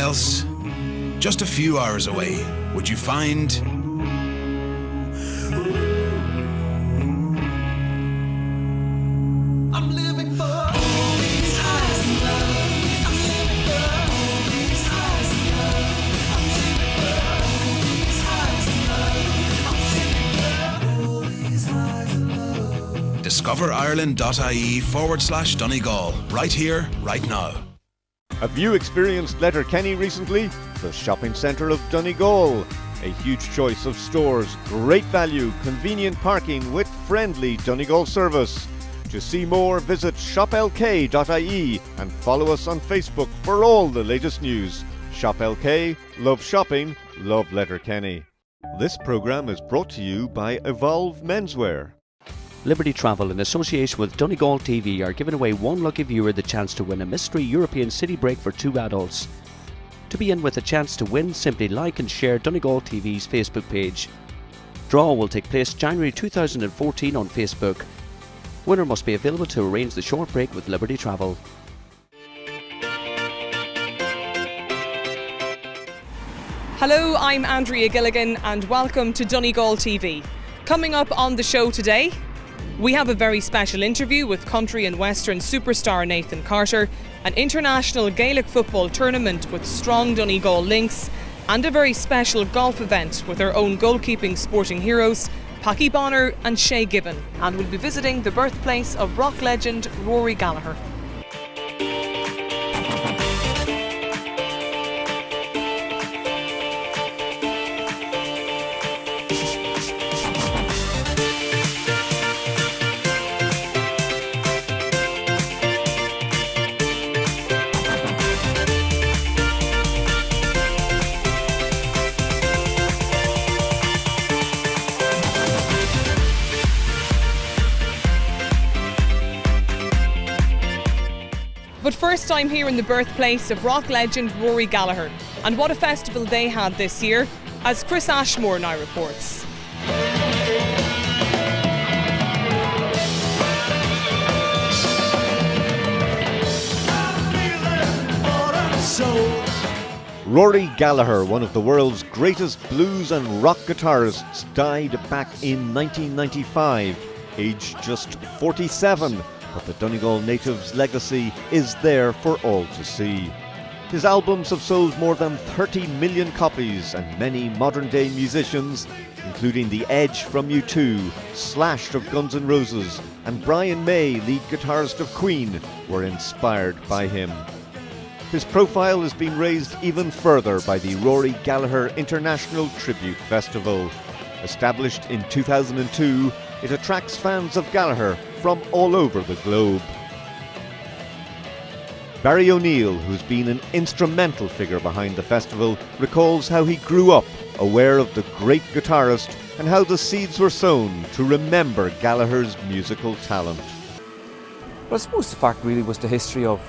else, just a few hours away, would you find I'm living for all these highs and lows. I'm living for all these highs and lows. I'm living for all these highs and lows. I'm living for all these highs and lows. discoverireland.ie/Donegal, right here, right now. Have you experienced Letterkenny recently? The shopping centre of Donegal. A huge choice of stores, great value, convenient parking with friendly Donegal service. To see more, visit shoplk.ie and follow us on Facebook for all the latest news. Shop LK, love shopping, love Letterkenny. This programme is brought to you by Evolve Menswear. Liberty Travel, in association with Donegal TV, are giving away one lucky viewer the chance to win a mystery European city break for 2 adults. To be in with a chance to win, simply like and share Donegal TV's Facebook page. Draw will take place January 2014 on Facebook. Winner must be available to arrange the short break with Liberty Travel. Hello, I'm Andrea Gilligan and welcome to Donegal TV. Coming up on the show today, we have a very special interview with country and western superstar Nathan Carter, an international Gaelic football tournament with strong Donegal links, and a very special golf event with our own goalkeeping sporting heroes, Packy Bonner and Shay Gibbon. And we'll be visiting the birthplace of rock legend Rory Gallagher. But first, I'm here in the birthplace of rock legend Rory Gallagher, and what a festival they had this year, as Chris Ashmore now reports. Rory Gallagher, one of the world's greatest blues and rock guitarists, died back in 1995, aged just 47. But the Donegal native's legacy is there for all to see. His albums have sold more than 30 million copies, and many modern-day musicians, including The Edge from U2, Slash of Guns N' Roses, and Brian May, lead guitarist of Queen, were inspired by him. His profile has been raised even further by the Rory Gallagher International Tribute Festival. Established in 2002, it attracts fans of Gallagher from all over the globe. Barry O'Neill, who's been an instrumental figure behind the festival, recalls how he grew up aware of the great guitarist and how the seeds were sown to remember Gallagher's musical talent. Well, I suppose the fact really was the history of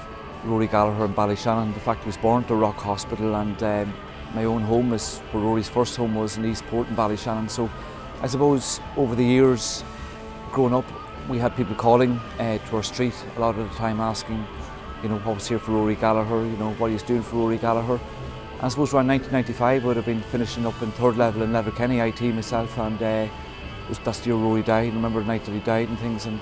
Rory Gallagher in Ballyshannon. The fact he was born at the Rock Hospital, and my own home is where Rory's first home was, in Eastport in Ballyshannon. So I suppose over the years growing up, we had people calling to our street a lot of the time asking, you know, what was here for Rory Gallagher, you know, what he was doing for Rory Gallagher. And I suppose around 1995 I would have been finishing up in third level in Letterkenny IT myself, and that's the year Rory died. I remember the night that he died and things, and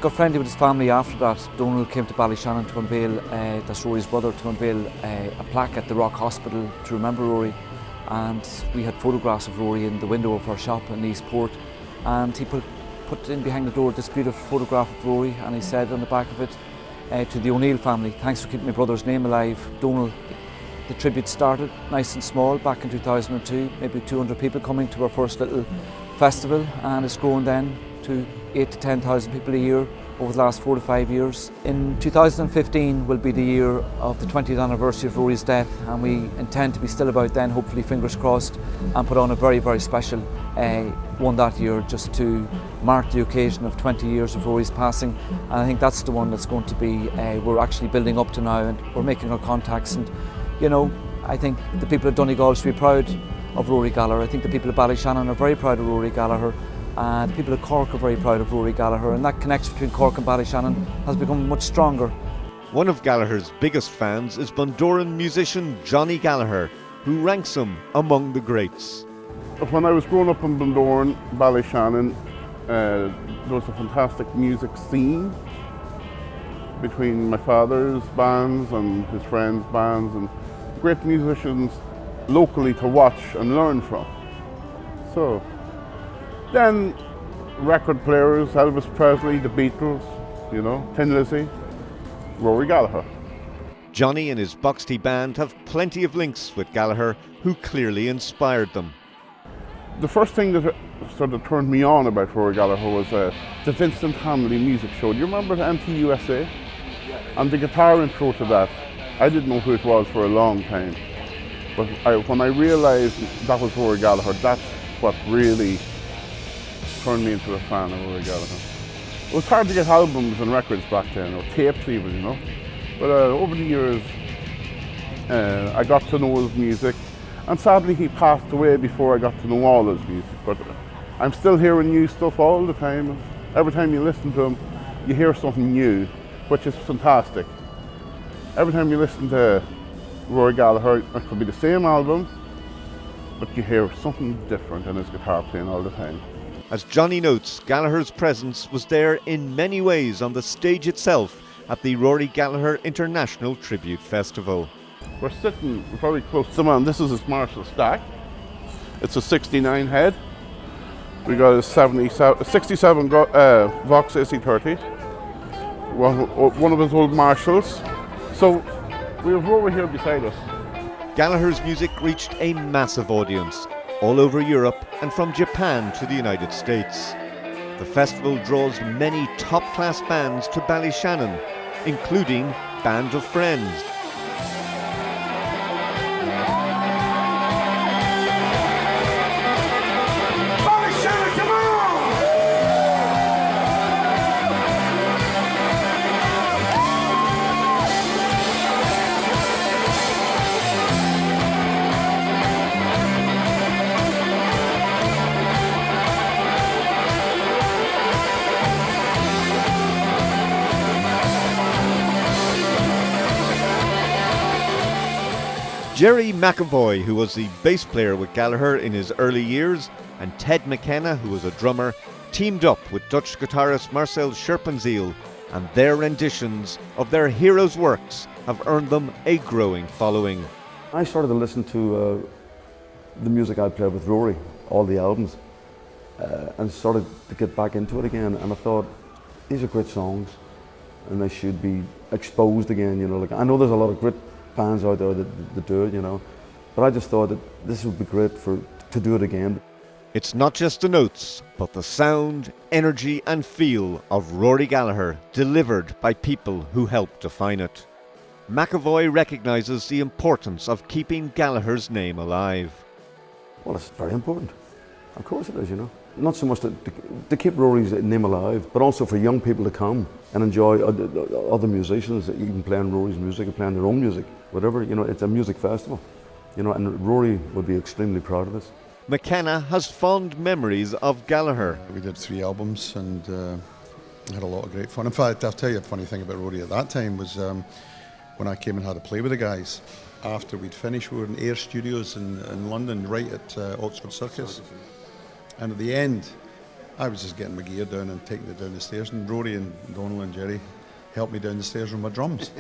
got friendly with his family after that. Donal came to Ballyshannon to unveil, that's Rory's brother, to unveil a plaque at the Rock Hospital to remember Rory. And we had photographs of Rory in the window of our shop in Eastport, and he put in behind the door this beautiful photograph of Rory, and he said on the back of it, to the O'Neill family, thanks for keeping my brother's name alive. Donal, the tribute started nice and small back in 2002, maybe 200 people coming to our first little festival, and it's grown then to 8,000 to 10,000 people a year over the last 4 to 5 years. In 2015 will be the year of the 20th anniversary of Rory's death, and we intend to be still about then, hopefully fingers crossed, and put on a very, very special one that year just to mark the occasion of 20 years of Rory's passing. And I think that's the one that's going to be, we're actually building up to now, and we're making our contacts. And you know, I think the people of Donegal should be proud of Rory Gallagher. I think the people of Ballyshannon are very proud of Rory Gallagher. The people of Cork are very proud of Rory Gallagher, and that connection between Cork and Ballyshannon has become much stronger. One of Gallagher's biggest fans is Bundoran musician Johnny Gallagher, who ranks him among the greats. When I was growing up in Bundoran, Ballyshannon, there was a fantastic music scene between my father's bands and his friends' bands, and great musicians locally to watch and learn from. So then record players, Elvis Presley, the Beatles, you know, Tin Lizzy, Rory Gallagher. Johnny and his Boxty band have plenty of links with Gallagher, who clearly inspired them. The first thing that sort of turned me on about Rory Gallagher was the Vincent Hamley music show. Do you remember the MTUSA? And the guitar intro to that, I didn't know who it was for a long time. But when I realised that was Rory Gallagher, that's what really turned me into a fan of Rory Gallagher. It was hard to get albums and records back then, or tapes even, you know. But over the years, I got to know his music. And sadly, he passed away before I got to know all his music. But I'm still hearing new stuff all the time. Every time you listen to him, you hear something new, which is fantastic. Every time you listen to Rory Gallagher, it could be the same album, but you hear something different in his guitar playing all the time. As Johnny notes, Gallagher's presence was there in many ways on the stage itself at the Rory Gallagher International Tribute Festival. We're sitting very close to him, and this is his Marshall stack. It's a 69 head. We got a 67 Vox AC30, one of his old Marshalls. So we have Rory here beside us. Gallagher's music reached a massive audience all over Europe and from Japan to the United States. The festival draws many top-class bands to Ballyshannon, including Band of Friends, Jerry McAvoy, who was the bass player with Gallagher in his early years, and Ted McKenna, who was a drummer, teamed up with Dutch guitarist Marcel Scherpenzeel, and their renditions of their heroes' works have earned them a growing following. I started to listen to the music I played with Rory, all the albums, and started to get back into it again, and I thought, these are great songs, and they should be exposed again, you know. Like, I know there's a lot of great bands out there that do it, you know, but I just thought that this would be great to do it again. It's not just the notes, but the sound, energy and feel of Rory Gallagher delivered by people who helped define it. McAvoy recognises the importance of keeping Gallagher's name alive. Well, it's very important. Of course it is, you know. Not so much to keep Rory's name alive, but also for young people to come and enjoy other musicians that even playing Rory's music and playing their own music, whatever, you know, it's a music festival, you know, and Rory would be extremely proud of this. McKenna has fond memories of Gallagher. We did 3 albums and had a lot of great fun. In fact, I'll tell you a funny thing about Rory at that time was when I came and had a play with the guys. After we'd finished, we were in Air Studios in London, right at Oxford Circus. And at the end, I was just getting my gear down and taking it down the stairs, and Rory and Donald and Jerry helped me down the stairs with my drums.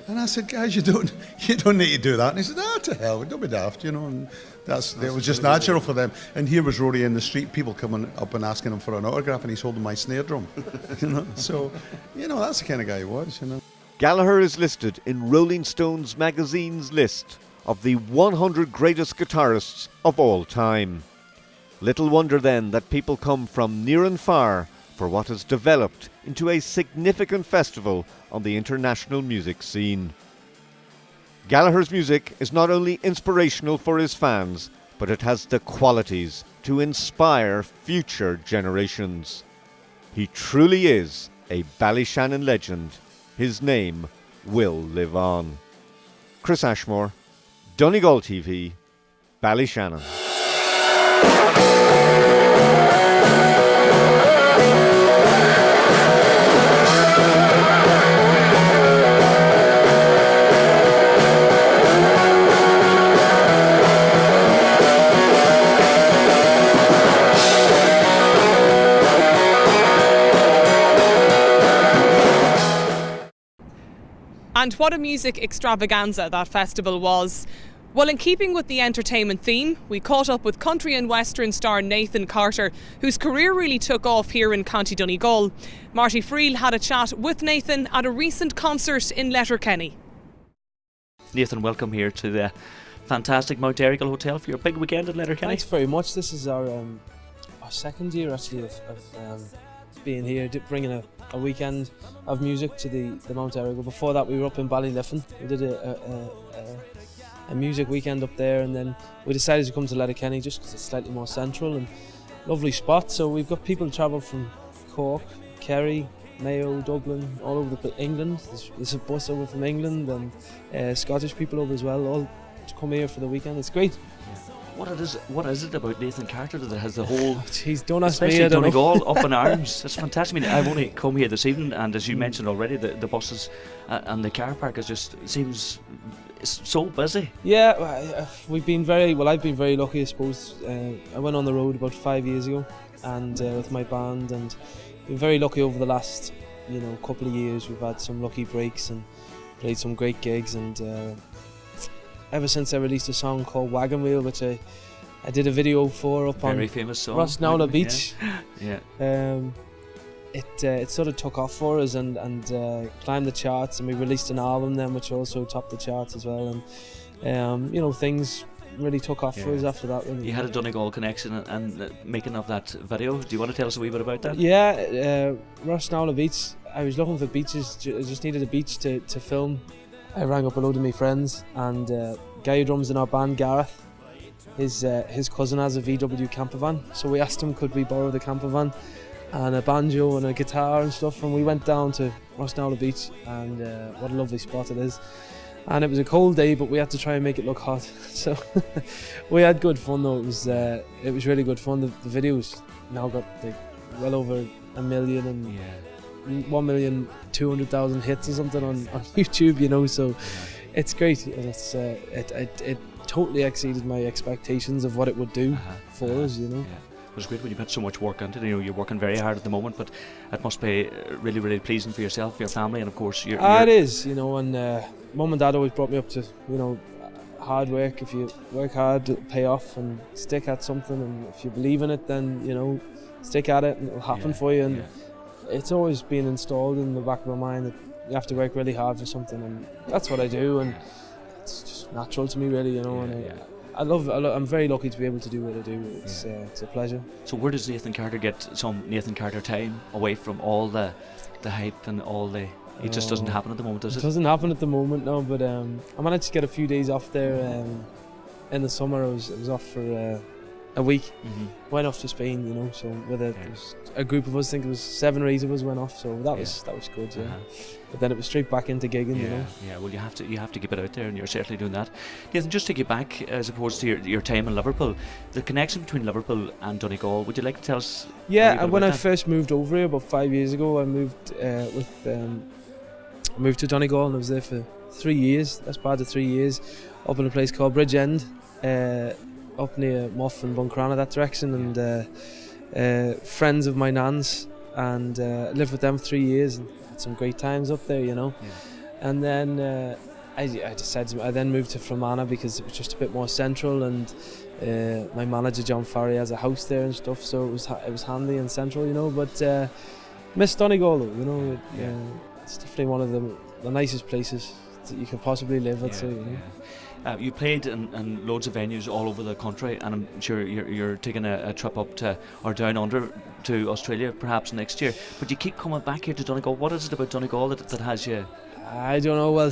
And I said, guys, you don't need to do that. And he said, to hell, don't be daft, you know. And it was just natural for them. And here was Rory in the street, people coming up and asking him for an autograph, and he's holding my snare drum. You know, so, you know, that's the kind of guy he was, you know. Gallagher is listed in Rolling Stones magazine's list of the 100 greatest guitarists of all time. Little wonder then that people come from near and far for what has developed into a significant festival on the international music scene. Gallagher's music is not only inspirational for his fans, but it has the qualities to inspire future generations. He truly is a Ballyshannon legend. His name will live on. Chris Ashmore, Donegal TV, Ballyshannon. And what a music extravaganza that festival was. Well, in keeping with the entertainment theme, we caught up with country and western star Nathan Carter, whose career really took off here in County Donegal. Marty Friel had a chat with Nathan at a recent concert in Letterkenny. Nathan, welcome here to the fantastic Mount Erigal Hotel for your big weekend in Letterkenny. Thanks very much. This is our second year actually of being here, bringing a weekend of music to the Mount Erigal. Before that we were up in Ballyliffin. We did a music weekend up there, and then we decided to come to Letterkenny just because it's slightly more central and lovely spot. So we've got people travel from Cork, Kerry, Mayo, Dublin, all over England. There's a bus over from England, and Scottish people over as well, all to come here for the weekend. It's great. What is it about Nathan Carter that has the whole, Jeez, don't ask me, especially I don't know. Donegal, up in arms? It's fantastic. I mean, I've only come here this evening, and as you mentioned already, the buses and the car park seems so busy. Yeah, I've been very lucky, I suppose. I went on the road about 5 years ago, and with my band, and been very lucky over the last couple of years. We've had some lucky breaks and played some great gigs, and ever since I released a song called Wagon Wheel, which I did a video for up Very on famous song. Rosnowna Beach. Yeah. It sort of took off for us and climbed the charts, and we released an album then which also topped the charts as well, and things really took off for us after that. Really. You had a Donegal connection and making of that video. Do you want to tell us a wee bit about that? Yeah, Rosnowna Beach. I was looking for beaches. I just needed a beach to film. I rang up a load of my friends, and guy who drums in our band, Gareth, his cousin has a VW camper van, so we asked him could we borrow the camper van and a banjo and a guitar and stuff, and we went down to Rosnowna Beach, and what a lovely spot it is. And it was a cold day, but we had to try and make it look hot, so we had good fun though. It was really good fun. The video's now got well over 1 million and 1,200,000 hits or something on YouTube, so it's great, and it totally exceeded my expectations of what it would do for us. It was great when you've had so much work into it. You're working very hard at the moment, but it must be really, really pleasing for yourself, your family, and of course your it is, and Mum and Dad always brought me up to hard work. If you work hard, it'll pay off, and stick at something, and if you believe in it, then stick at it and it'll happen for you. And it's always been installed in the back of my mind that you have to work really hard for something, and that's what I do, and it's just natural to me, really, and I'm very lucky to be able to do what I do. It's a pleasure. So where does Nathan Carter get some Nathan Carter time away from all the hype and all the... It just doesn't happen at the moment, does it? It doesn't happen at the moment, no, but I managed to get a few days off there in the summer. I was off for a week. Went off to Spain, so with a group of us, I think it was 7 or 8 of us went off, so that was good, But then it was straight back into gigging, Yeah, well, you have to keep it out there, and you're certainly doing that. Nathan, just to get back, as opposed to your time in Liverpool, the connection between Liverpool and Donegal, would you like to tell us? Yeah, when I first moved over here about 5 years ago, I moved to Donegal, and I was there for 3 years. That's part of 3 years, up in a place called Bridgend, up near Muff and Buncrana, that direction, and friends of my nan's, and lived with them for 3 years and had some great times up there, And then I decided I then moved to Fermanagh because it was just a bit more central, and my manager John Farry has a house there and stuff, so it was handy and central, But miss Donegal though, it's definitely one of the nicest places that you could possibly live, I'd say. You played in loads of venues all over the country, and I'm sure you're taking a trip up to, or down under to Australia perhaps next year, but you keep coming back here to Donegal. What is it about Donegal that has you? I don't know, well,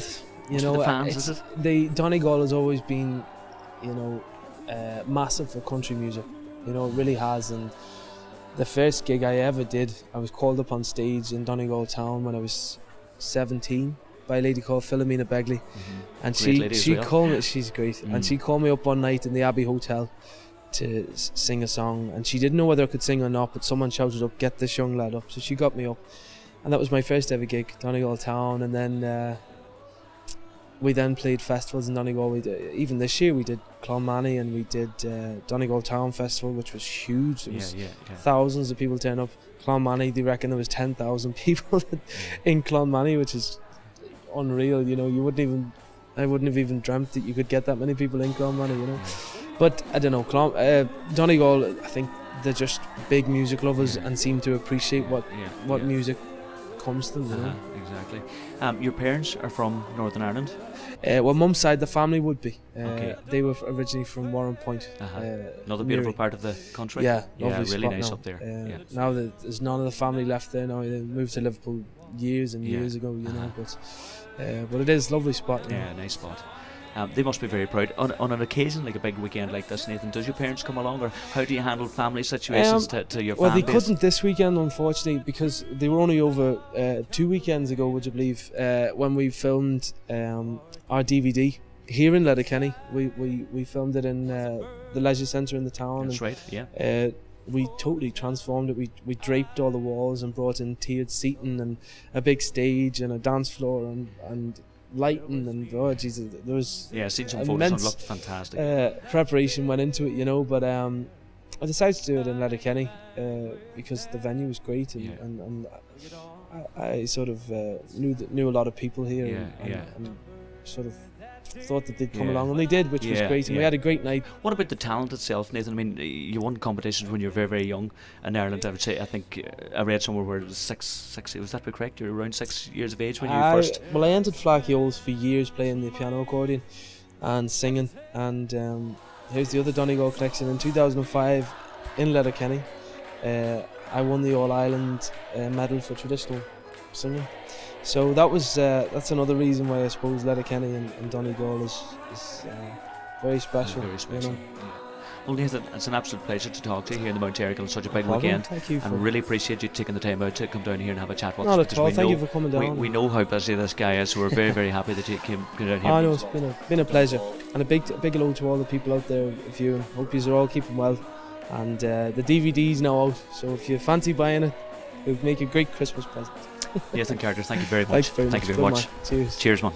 the fans, is it? Donegal has always been, massive for country music, it really has. And the first gig I ever did, I was called up on stage in Donegal town when I was 17 by a lady called Philomena Begley, and she called me. She's great, and she called me up one night in the Abbey Hotel to sing a song, and she didn't know whether I could sing or not, but someone shouted up, "Get this young lad up," so she got me up, and that was my first ever gig, Donegal town. And then we then played festivals in Donegal. Even this year we did Clonmany, and we did Donegal Town Festival, which was huge. There was thousands of people turn up. Clonmany, they reckon there was 10,000 people in Clonmany, which is unreal. You know, I wouldn't have even dreamt that you could get that many people in Clonmany, you know. But I don't know, Donegal, I think they're just big music lovers and seem to appreciate what music comes to them. You know? Exactly. Your parents are from Northern Ireland? Well, mum's side, the family would be. They were originally from Warren Point. Another beautiful part of the country. Yeah, really nice now. up there. Now there's none of the family left there. Now they moved to Liverpool years and years ago. You know, but it is a lovely spot. Yeah, nice spot. They must be very proud. On an occasion like a big weekend like this, Nathan, does your parents come along, or how do you handle family situations to your family? Well, they couldn't this weekend, unfortunately, because they were only over 2 weekends ago, would you believe, when we filmed our DVD here in Letterkenny. We filmed it in the leisure centre in the town. That's right, yeah. We totally transformed it. We draped all the walls and brought in tiered seating and a big stage and a dance floor and lighting, and oh Jesus, there was seen some photos and looked fantastic. Preparation went into it, you know, but I decided to do it in Letterkenny because the venue was great, and I sort of knew a lot of people here, and sort of thought that they'd come along, and they did, which was great, and we had a great night. What about the talent itself, Nathan? I mean, you won competitions when you were very, very young in Ireland. I would say, I think I read somewhere where it was six. Was that correct? You were around 6 years of age when you first. Well, I entered Flacky Olds for years, playing the piano accordion and singing, and here's the other Donegal connection. In 2005, in Letterkenny, I won the All Ireland medal for traditional singing. So that was that's another reason why I suppose Letterkenny and Donegal is very special. Very special. You know? Well, Nathan, it's an absolute pleasure to talk to you here in the Mount Eric on such a big weekend. Thank you. And really appreciate you taking the time out to come down here and have a chat with us. Not at all. Thank you for coming down. We know how busy this guy is, so we're very, very happy that you came down here. I know, it's been a pleasure, and a big hello to all the people out there viewing. Hope you are all keeping well, and the DVD's now out, so if you fancy buying it, it'll make a great Christmas present. Nathan Carter, thank you very much. Thank you very much. Cheers. Cheers, man.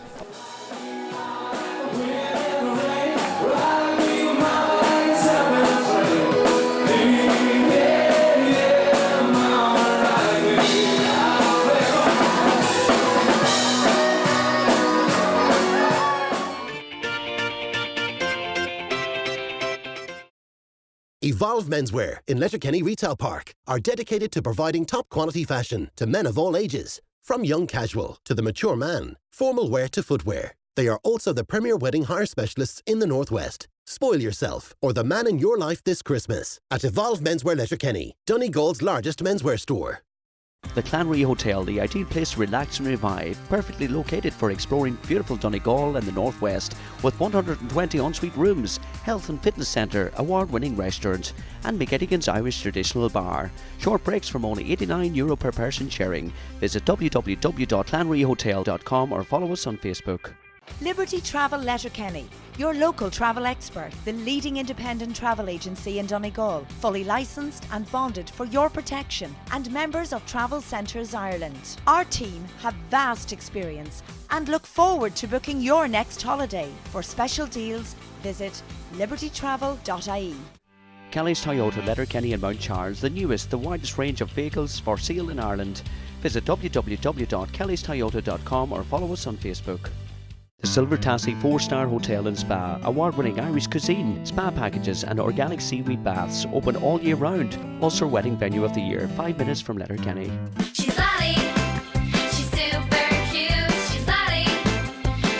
Evolve Menswear in Letterkenny Retail Park are dedicated to providing top quality fashion to men of all ages. From young casual to the mature man, formal wear to footwear. They are also the premier wedding hire specialists in the Northwest. Spoil yourself or the man in your life this Christmas at Evolve Menswear Letterkenny, Donegal's largest menswear store. The Clanry Hotel, the ideal place to relax and revive, perfectly located for exploring beautiful Donegal and the Northwest, with 120 ensuite rooms, health and fitness centre, award-winning restaurant, and McGettigan's Irish traditional bar. Short breaks from only €89 per person sharing. Visit www.clanryhotel.com or follow us on Facebook. Liberty Travel Letterkenny, your local travel expert, the leading independent travel agency in Donegal, fully licensed and bonded for your protection, and members of Travel Centres Ireland. Our team have vast experience and look forward to booking your next holiday. For special deals, visit libertytravel.ie. Kelly's Toyota, Letterkenny and Mount Charles, the newest, the widest range of vehicles for sale in Ireland. Visit www.kellystoyota.com or follow us on Facebook. The Silver Tassie 4-star Hotel and Spa, award-winning Irish cuisine, spa packages and organic seaweed baths, open all year round. Also wedding venue of the year, 5 minutes from Letterkenny. She's Lottie, she's super cute, she's Lottie,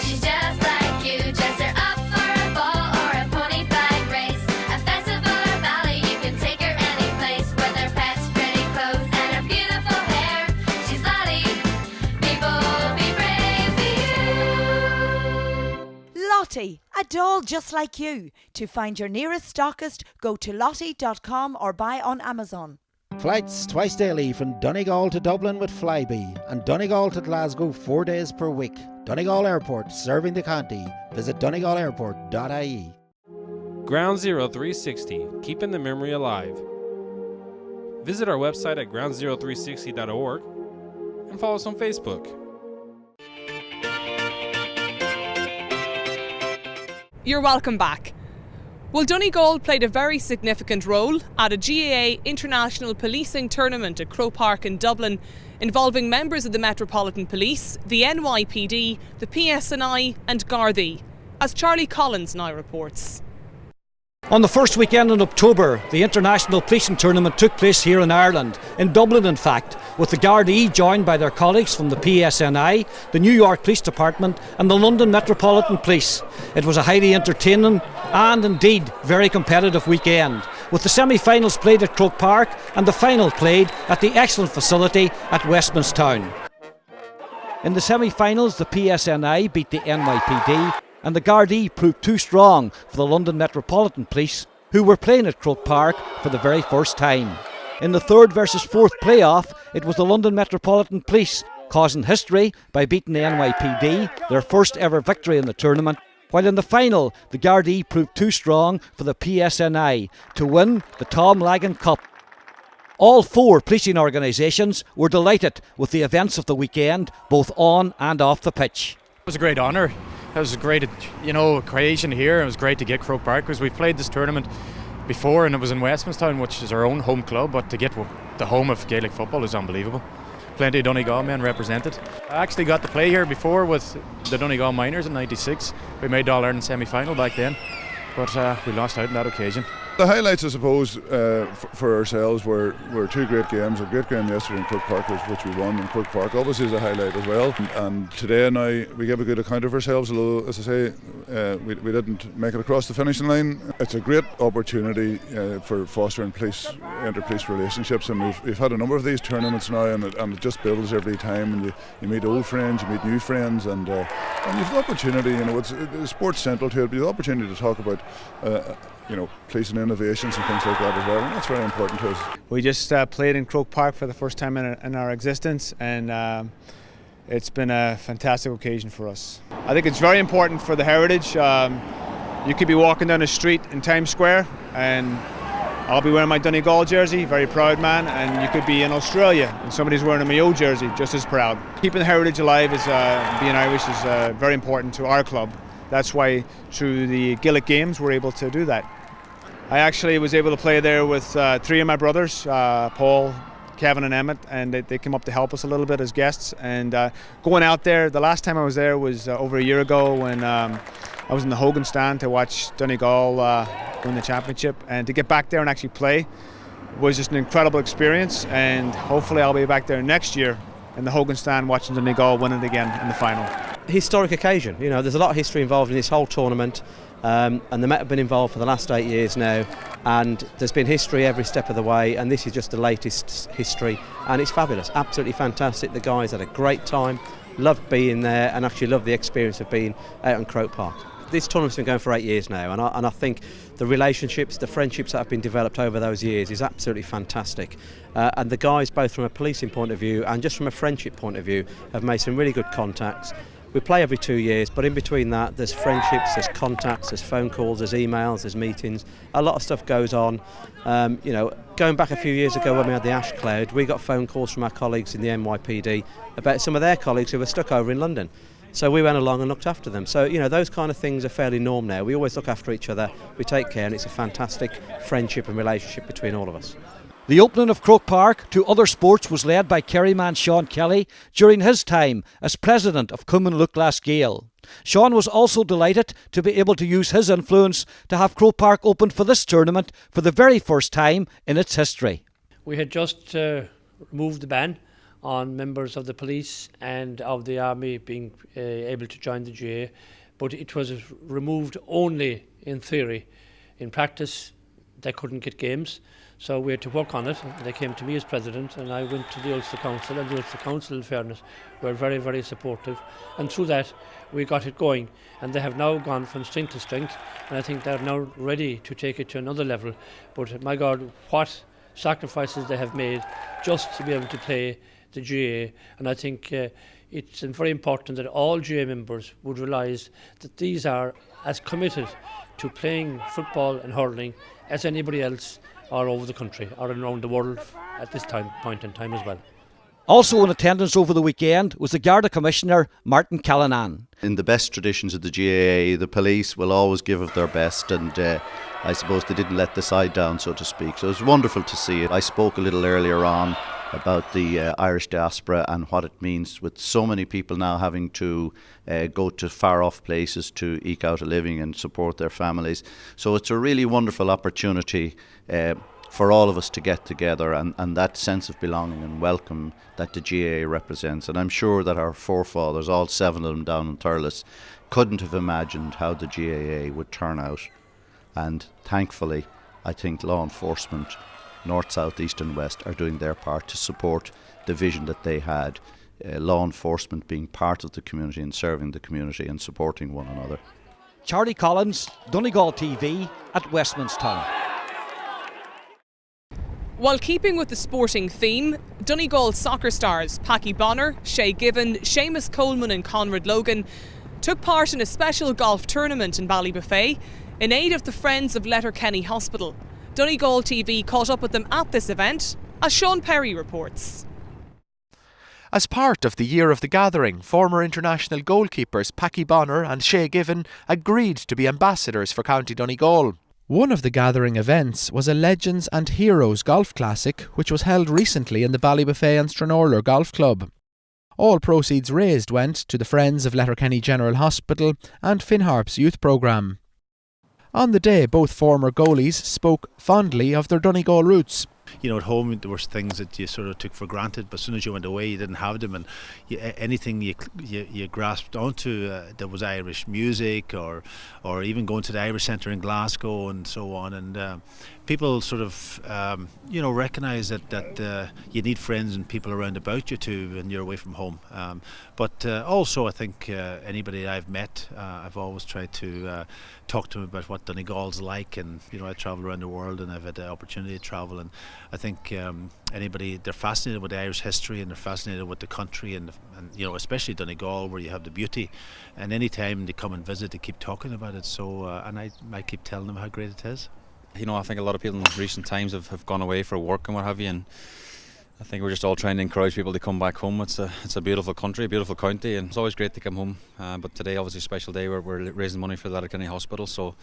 she's just like you. Dress her up for a ball or a pony bike race, a festival or ballet, you can take her any place. With her pets, pretty clothes and her beautiful hair, she's Lottie, people will be brave for you. Lottie, a doll just like you. To find your nearest stockist, go to lottie.com or buy on Amazon. Flights twice daily from Donegal to Dublin with Flybe and Donegal to Glasgow 4 days per week. Donegal Airport, serving the county. Visit donegalairport.ie. Ground Zero 360, keeping the memory alive. Visit our website at groundzero360.org and follow us on Facebook. You're welcome back. Well, Donegal played a very significant role at a GAA international policing tournament at Croke Park in Dublin, involving members of the Metropolitan Police, the NYPD, the PSNI and Gardaí, as Charlie Collins now reports. On the first weekend in October, the International Policing Tournament took place here in Ireland, in Dublin in fact, with the Gardaí joined by their colleagues from the PSNI, the New York Police Department and the London Metropolitan Police. It was a highly entertaining and indeed very competitive weekend, with the semi-finals played at Croke Park and the final played at the excellent facility at Westminstown. In the semi-finals, the PSNI beat the NYPD, and the Gardaí proved too strong for the London Metropolitan Police, who were playing at Croke Park for the very first time. In the third versus fourth playoff, it was the London Metropolitan Police causing history by beating the NYPD, their first ever victory in the tournament, while in the final, the Gardaí proved too strong for the PSNI to win the Tom Lagan Cup. All four policing organisations were delighted with the events of the weekend, both on and off the pitch. It was a great honour. It was a great, occasion here. It was great to get Croke Park because we've played this tournament before and it was in Westminstown, which is our own home club, but to get the home of Gaelic football is unbelievable. Plenty of Donegal men represented. I actually got to play here before with the Donegal Miners in '96. We made All-Ireland semi-final back then, but we lost out on that occasion. The highlights, I suppose, for ourselves were two great games. A great game yesterday in Croke Park, which we won in Croke Park, obviously is a highlight as well. And today now we gave a good account of ourselves, although, as I say, we didn't make it across the finishing line. It's a great opportunity for fostering inter-police relationships, and we've had a number of these tournaments now, and it just builds every time. And you meet old friends, you meet new friends, and you've the opportunity. It's sports central to it, but you've the opportunity to talk about policing innovations and things like that as well, and that's very important to us. We just played in Croke Park for the first time in our existence, and it's been a fantastic occasion for us. I think it's very important for the heritage. You could be walking down a street in Times Square and I'll be wearing my Donegal jersey, very proud man, and you could be in Australia and somebody's wearing a Mayo jersey, just as proud. Keeping the heritage alive is being Irish is very important to our club. That's why through the Gaelic Games we're able to do that. I actually was able to play there with three of my brothers, Paul, Kevin and Emmett, and they came up to help us a little bit as guests. And going out there, the last time I was there was over a year ago when I was in the Hogan stand to watch Donegal win the championship. And to get back there and actually play was just an incredible experience, and hopefully I'll be back there next year in the Hogan stand watching Donegal win it again in the final. Historic occasion, there's a lot of history involved in this whole tournament, and the Met have been involved for the last 8 years now, and there's been history every step of the way, and this is just the latest history, and it's fabulous, absolutely fantastic. The guys had a great time, loved being there, and actually loved the experience of being out on Croke Park. This tournament's been going for 8 years now, and I think the relationships, the friendships that have been developed over those years is absolutely fantastic. And the guys, both from a policing point of view and just from a friendship point of view, have made some really good contacts. We play every 2 years, but in between that there's friendships, there's contacts, there's phone calls, there's emails, there's meetings. A lot of stuff goes on. Going back a few years ago when we had the ash cloud, we got phone calls from our colleagues in the NYPD about some of their colleagues who were stuck over in London. So we went along and looked after them. So, those kind of things are fairly norm now. We always look after each other, we take care, and it's a fantastic friendship and relationship between all of us. The opening of Croke Park to other sports was led by Kerryman Sean Kelly during his time as president of Cumann Luchlas Gael. Sean was also delighted to be able to use his influence to have Croke Park opened for this tournament for the very first time in its history. We had just removed the ban on members of the police and of the army being able to join the GAA, but it was removed only in theory. In practice, they couldn't get games, so we had to work on it. They came to me as president, and I went to the Ulster Council, and the Ulster Council, in fairness, were very, very supportive, and through that we got it going, and they have now gone from strength to strength, and I think they're now ready to take it to another level. But my God, what sacrifices they have made just to be able to play the GAA, and I think it's very important that all GAA members would realise that these are as committed to playing football and hurling as anybody else all over the country or around the world at this point in time as well. Also in attendance over the weekend was the Garda Commissioner, Martin Callanan. In the best traditions of the GAA, the police will always give of their best, and I suppose they didn't let the side down, so to speak. So it was wonderful to see it. I spoke a little earlier on about the Irish diaspora and what it means with so many people now having to go to far off places to eke out a living and support their families. So it's a really wonderful opportunity for all of us to get together, and that sense of belonging and welcome that the GAA represents. And I'm sure that our forefathers, all 7 of them down in Thurles, couldn't have imagined how the GAA would turn out. And thankfully, I think law enforcement, north, south, east and west, are doing their part to support the vision that they had. Law enforcement being part of the community and serving the community and supporting one another. Charlie Collins, Donegal TV at Westminstown. While keeping with the sporting theme, Donegal soccer stars Paddy Bonner, Shay Given, Seamus Coleman and Conrad Logan took part in a special golf tournament in Ballybuffet in aid of the Friends of Letterkenny Hospital. Donegal TV caught up with them at this event, as Sean Perry reports. As part of the Year of the Gathering, former international goalkeepers Paddy Bonner and Shay Given agreed to be ambassadors for County Donegal. One of the gathering events was a Legends and Heroes Golf Classic, which was held recently in the Ballybuffet and Stranorlar Golf Club. All proceeds raised went to the Friends of Letterkenny General Hospital and Finharp's youth programme. On the day, both former goalies spoke fondly of their Donegal roots. You know, at home there was things that you sort of took for granted, but as soon as you went away you didn't have them, and anything you grasped onto that was Irish music, or even going to the Irish Centre in Glasgow and so on, and people sort of recognise that you need friends and people around about you too when you're away from home. But also I think anybody I've met, I've always tried to talk to them about what Donegal's like, and I travel around the world and I've had the opportunity to travel, and I think anybody, they're fascinated with the Irish history and they're fascinated with the country, and especially Donegal, where you have the beauty, and any time they come and visit they keep talking about it. So and I keep telling them how great it is. I think a lot of people in recent times have gone away for work and what have you, and I think we're just all trying to encourage people to come back home. It's a beautiful country, a beautiful county, and it's always great to come home. But today, obviously, a special day where we're raising money for the Letterkenny Hospital, so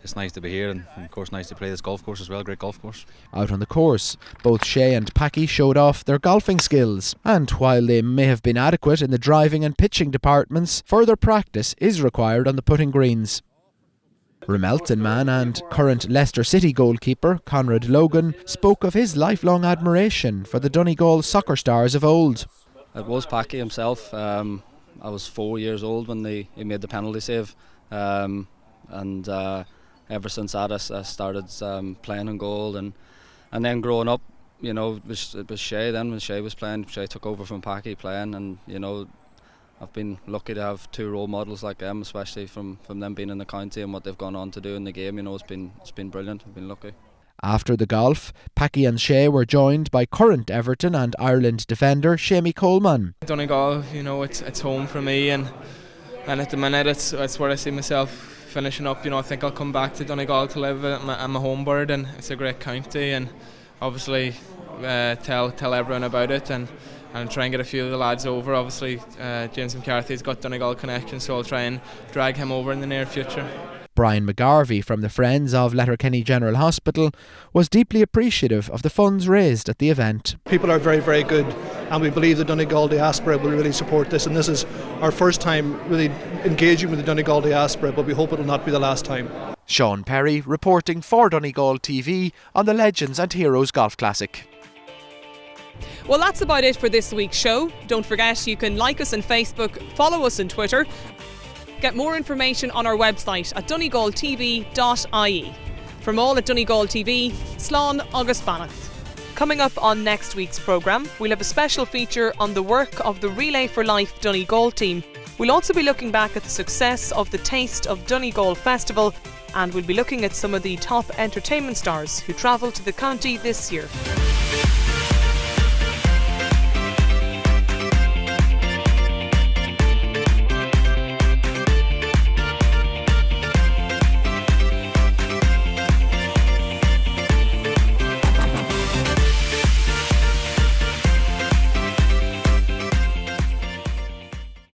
it's nice to be here, and of course nice to play this golf course as well. Great golf course. Out on the course, both Shay and Paddy showed off their golfing skills, and while they may have been adequate in the driving and pitching departments, further practice is required on the putting greens. Remelton man and current Leicester City goalkeeper Conrad Logan spoke of his lifelong admiration for the Donegal soccer stars of old. It was Paddy himself. I was 4 years old when he made the penalty save, and ever since that I started playing in goal, and then growing up, it was Shay then. When Shay was playing, Shay took over from Paddy playing, and I've been lucky to have 2 role models like them, especially from them being in the county and what they've gone on to do in the game. It's been brilliant. I've been lucky. After the golf, Paddy and Shay were joined by current Everton and Ireland defender Seamus Coleman. Donegal, it's home for me, and at the minute it's where I see myself finishing up. I think I'll come back to Donegal to live. I'm a home bird, and it's a great county, and obviously tell everyone about it, and try and get a few of the lads over. Obviously James McCarthy's got Donegal connection, so I'll try and drag him over in the near future. Brian McGarvey from the Friends of Letterkenny General Hospital was deeply appreciative of the funds raised at the event. People are very, very good, and we believe the Donegal diaspora will really support this, and this is our first time really engaging with the Donegal diaspora, but we hope it will not be the last time. Sean Perry reporting for Donegal TV on the Legends and Heroes Golf Classic. Well, that's about it for this week's show. Don't forget, you can like us on Facebook, follow us on Twitter. Get more information on our website at donegaltv.ie. From all at Donegal TV, Slán agus Bannacht. Coming up on next week's programme, we'll have a special feature on the work of the Relay for Life Donegal team. We'll also be looking back at the success of the Taste of Donegal Festival, and we'll be looking at some of the top entertainment stars who travelled to the county this year.